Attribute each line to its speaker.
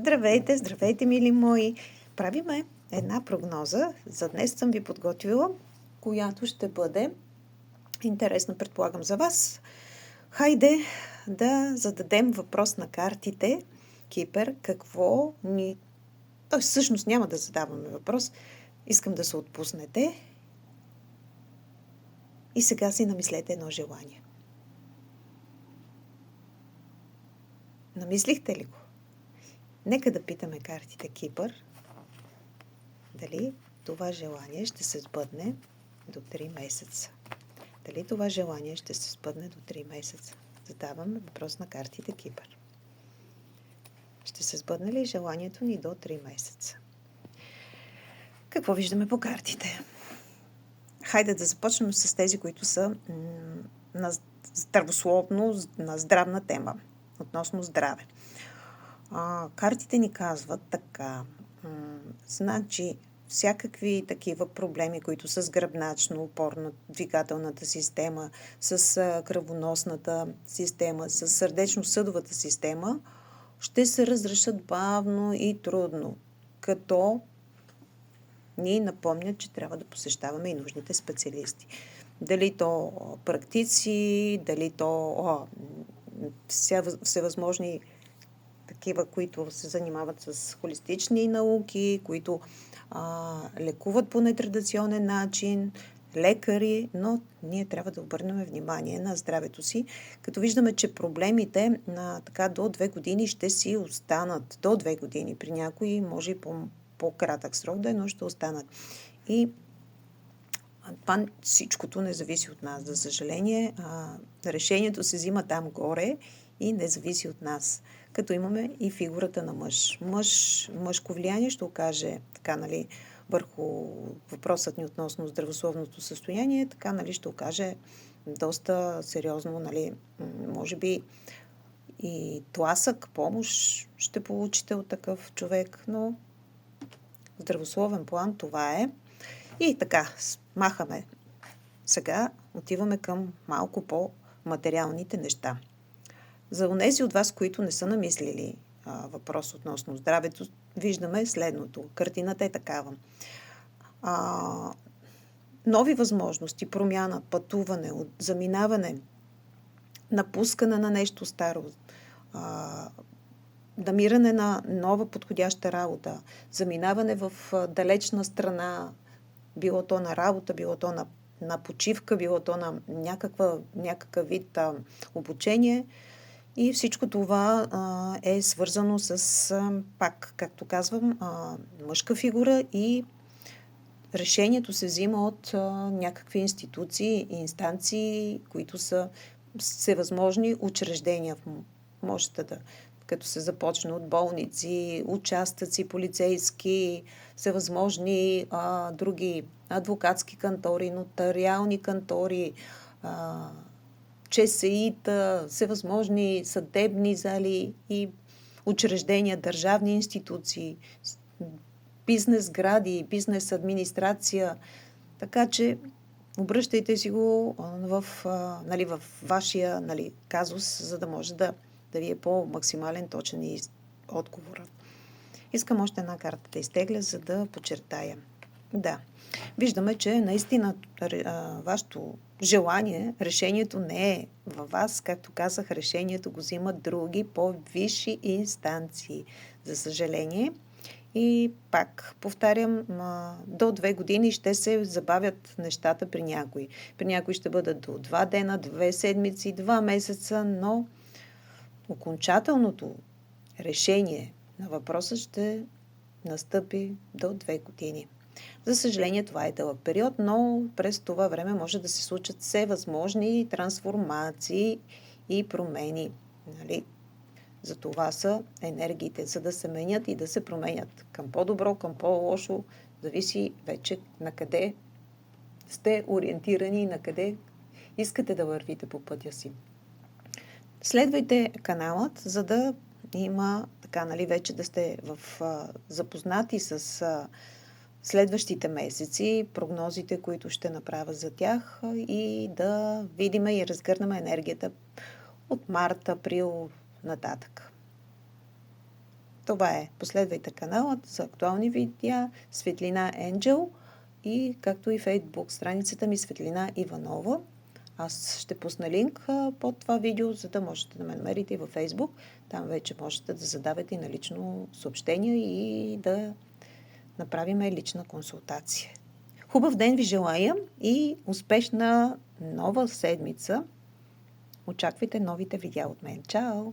Speaker 1: Здравейте, здравейте, мили мои! Правиме една прогноза. За днес съм ви подготвила, която ще бъде интересна, предполагам, за вас. Хайде да зададем въпрос на картите. Кипър, какво ни... Той всъщност няма да задаваме въпрос. Искам да се отпуснете. И сега си намислете едно желание. Намислихте ли го? Нека да питаме картите Кипър дали това желание ще се сбъдне до 3 месеца. Дали това желание ще се сбъдне до 3 месеца? Задаваме въпрос на картите Кипър. Ще се сбъдне ли желанието ни до 3 месеца? Какво виждаме по картите? Хайде да започнем с тези, които са на здравословно, на здравна тема. Относно здраве. Картите ни казват така. Значи, всякакви такива проблеми, които са с гръбначно-опорно-двигателната система, с кръвоносната система, с сърдечно-съдовата система, ще се разрешат бавно и трудно, като ни напомнят, че трябва да посещаваме и нужните специалисти. Дали то практици, дали то всевъзможни такива, които се занимават с холистични науки, които лекуват по нетрадиционен начин, лекари, но ние трябва да обърнем внимание на здравето си, като виждаме, че проблемите така до 2 години ще си останат. До 2 години. При някои може и по-кратък срок да е, но ще останат. И това всичкото не зависи от нас. За съжаление, решението се взима там горе и не зависи от нас. Като имаме и фигурата на мъж. Мъжко влияние ще окаже така, върху въпросът ни относно здравословното състояние, така, ще окаже доста сериозно, може би и тласък, помощ ще получите от такъв човек, но в здравословен план това е. И така, махаме. Сега отиваме към малко по-материалните неща. За онези от вас, които не са намислили въпрос относно здравето, виждаме следното. Картината е такава. Нови възможности, промяна, пътуване, заминаване, напускане на нещо старо, намиране на нова подходяща работа, заминаване в далечна страна, било то на работа, било то на почивка, било то на някакъв вид обучение. И всичко това е свързано с, пак, както казвам, мъжка фигура и решението се взима от някакви институции и инстанции, които са всевъзможни учреждения. Можете да, като се започне от болници, участъци, полицейски, всевъзможни други адвокатски кантори, нотариални кантори, ЧСИ-та, всевъзможни съдебни зали и учреждения, държавни институции, бизнес сгради, бизнес администрация. Така че обръщайте си го в вашия казус, за да може да ви е по-максимален, точен и отговор. Искам още една карта да изтегля, за да подчертая. Да, виждаме, че наистина вашето желание, решението не е във вас. Както казах, решението го взимат други по-висши инстанции. За съжаление. И пак повтарям, до 2 години ще се забавят нещата при някои. При някои ще бъдат до 2 дена, 2 седмици, 2 месеца, но окончателното решение на въпроса ще настъпи до 2 години. За съжаление, това е дълъг период, но през това време може да се случат всевъзможни трансформации и промени. За това са енергиите, за да се менят и да се променят към по-добро, към по-лошо. Зависи вече на къде сте ориентирани и на къде искате да вървите по пътя си. Следвайте каналът, за да има вече да сте запознати с следващите месеци, прогнозите, които ще направя за тях и да видим и разгърнем енергията от март, април нататък. Това е. Последвайте каналът за актуални видеа Светлина Енджел и както и Фейсбук страницата ми Светлина Иванова. Аз ще пусна линк под това видео, за да можете да ме намерите и във Фейсбук. Там вече можете да задавате на лично съобщения и да направим лична консултация. Хубав ден ви желая и успешна нова седмица. Очаквайте новите видеа от мен. Чао!